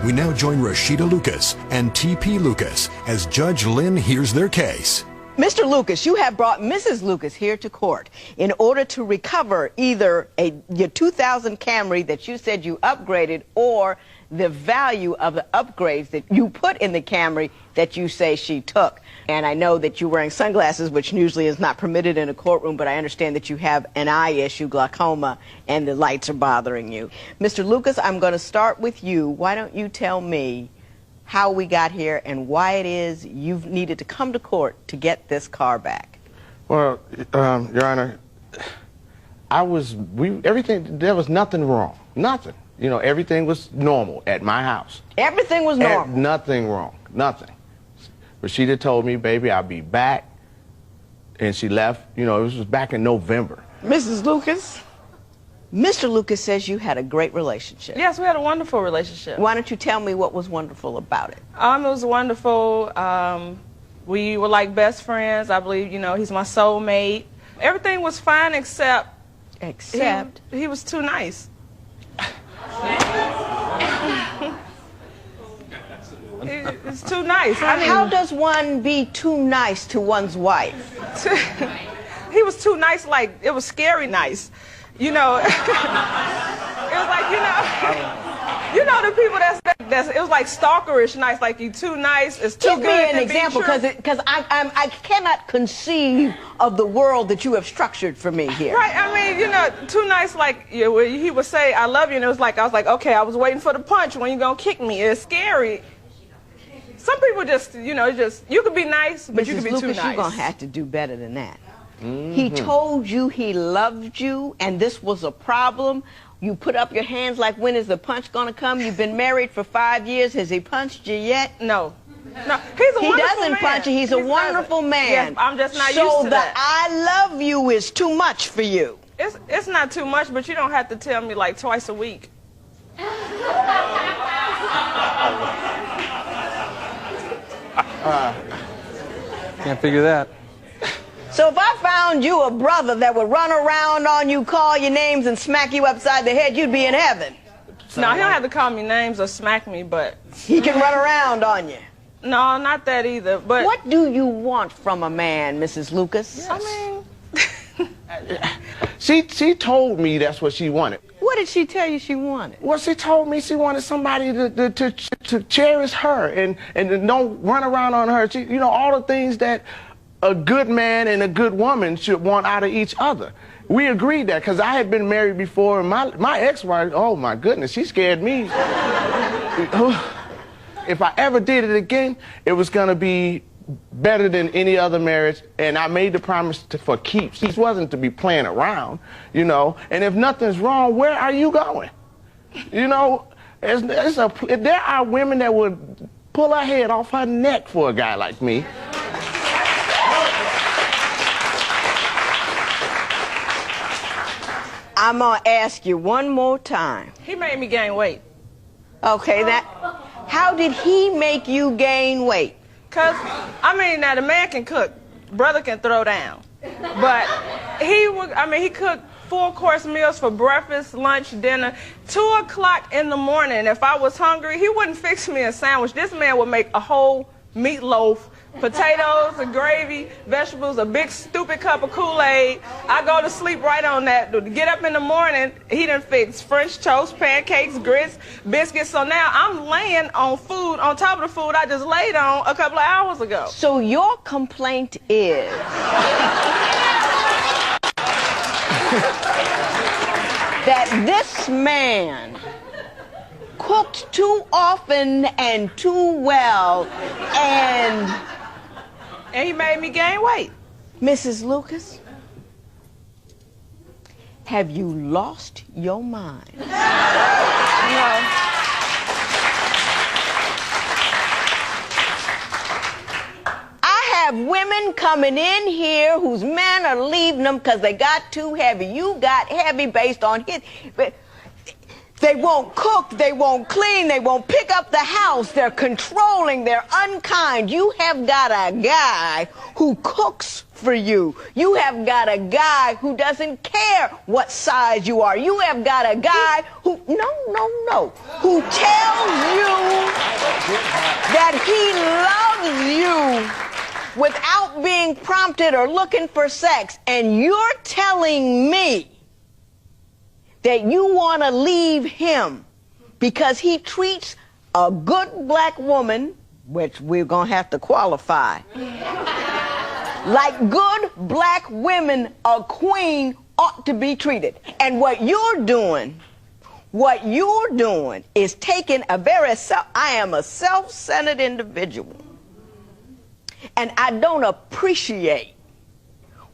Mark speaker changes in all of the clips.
Speaker 1: We now join Rashida Lucas and T.P. Lucas as Judge Lynn hears their case.
Speaker 2: Mr. Lucas, you have brought Mrs. Lucas here to court in order to recover either your 2000 Camry that you said you upgraded or the value of the upgrades that you put in the Camry that you say she took. And I know that you're wearing sunglasses, which usually is not permitted in a courtroom, but I understand that you have an eye issue, glaucoma, and the lights are bothering you. Mr. Lucas, I'm going to start with you. Why don't you tell me how we got here and why it is you've needed to come to court to get this car back?
Speaker 3: Well, Your Honor, everything, there was nothing wrong, nothing. You know, everything was normal at my house.
Speaker 2: Everything was normal?
Speaker 3: Nothing wrong, nothing. Rashida told me, baby, I'll be back, and she left. You know, this was back in November.
Speaker 2: Mrs. Lucas, Mr. Lucas says you had a great relationship.
Speaker 4: Yes, we had a wonderful relationship.
Speaker 2: Why don't you tell me what was wonderful about it?
Speaker 4: It was wonderful. We were like best friends. I believe, you know, he's my soulmate. Everything was fine except...
Speaker 2: Except?
Speaker 4: He was too nice. It's too nice. I mean,
Speaker 2: how does one be too nice to one's wife?
Speaker 4: He was too nice, like, it was scary nice. You know, it was like, you know the people it was like stalkerish nice, like you too nice, it's too good.
Speaker 2: Give me an example, because I cannot conceive of the world that you have structured for me here.
Speaker 4: Right, I mean, you know, too nice, like he would say, I love you, and it was like, I was like, okay, I was waiting for the punch, when you gonna kick me? It's scary. Some people just, you know, you could be nice, but you could be
Speaker 2: Lucas,
Speaker 4: too nice.
Speaker 2: You're gonna have to do better than that. He told you he loved you, and this was a problem. You put up your hands like, when is the punch going to come? You've been married for 5 years. Has he punched you yet?
Speaker 4: No. No, he's a wonderful man.
Speaker 2: He doesn't punch you. He's a wonderful man.
Speaker 4: Yes, I'm just not used
Speaker 2: So
Speaker 4: to
Speaker 2: the
Speaker 4: that.
Speaker 2: I love you is too much for you.
Speaker 4: It's not too much, but you don't have to tell me like twice a week.
Speaker 5: Can't figure that.
Speaker 2: So if I found you a brother that would run around on you, call your names, and smack you upside the head, you'd be in heaven.
Speaker 4: No, he don't have to call me names or smack me, but...
Speaker 2: He can run around on you.
Speaker 4: No, not that either, but...
Speaker 2: What do you want from a man, Mrs. Lucas?
Speaker 4: Yes. I mean...
Speaker 3: She told me that's what she wanted.
Speaker 2: What did she tell you she wanted?
Speaker 3: Well, she told me she wanted somebody to cherish her and don't run around on her. You know, all the things that a good man and a good woman should want out of each other. We agreed that because I had been married before, and my ex-wife, oh my goodness, she scared me. If I ever did it again, it was going to be better than any other marriage, and I made the promise for keeps. It wasn't to be playing around, you know, and if nothing's wrong, where are you going? You know, there are women that would pull her head off her neck for a guy like me.
Speaker 2: I'm going to ask you one more time.
Speaker 4: He made me gain weight.
Speaker 2: Okay, how did he make you gain weight?
Speaker 4: Because, I mean, now the man can cook, brother can throw down. But he cooked full-course meals for breakfast, lunch, dinner. 2 o'clock in the morning, if I was hungry, he wouldn't fix me a sandwich. This man would make a whole meatloaf, potatoes, a gravy, vegetables, a big stupid cup of Kool-Aid. I go to sleep right on that. To get up in the morning, he done fix French toast, pancakes, grits, biscuits. So now I'm laying on food on top of the food I just laid on a couple of hours ago.
Speaker 2: So your complaint is that this man cooked too often and too well, and
Speaker 4: he made me gain weight.
Speaker 2: Mrs. Lucas, have you lost your mind?
Speaker 4: No.
Speaker 2: I have women coming in here whose men are leaving them because they got too heavy. You got heavy based on his... They won't cook, they won't clean, they won't pick up the house, they're controlling, they're unkind. You have got a guy who cooks for you. You have got a guy who doesn't care what size you are. You have got a guy who, who tells you that he loves you without being prompted or looking for sex, and you're telling me that you want to leave him because he treats a good black woman, which we're going to have to qualify, like good black women, a queen ought to be treated. And what you're doing is taking I am a self-centered individual, and I don't appreciate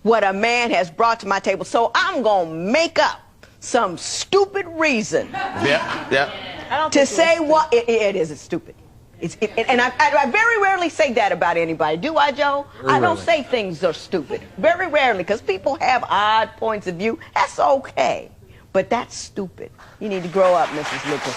Speaker 2: what a man has brought to my table, so I'm going to make up some stupid reason to say what it is stupid. And I very rarely say that about anybody. Do I, Joe? I don't say things are stupid. Very rarely, because people have odd points of view. That's okay. But that's stupid. You need to grow up, Mrs. Lucas.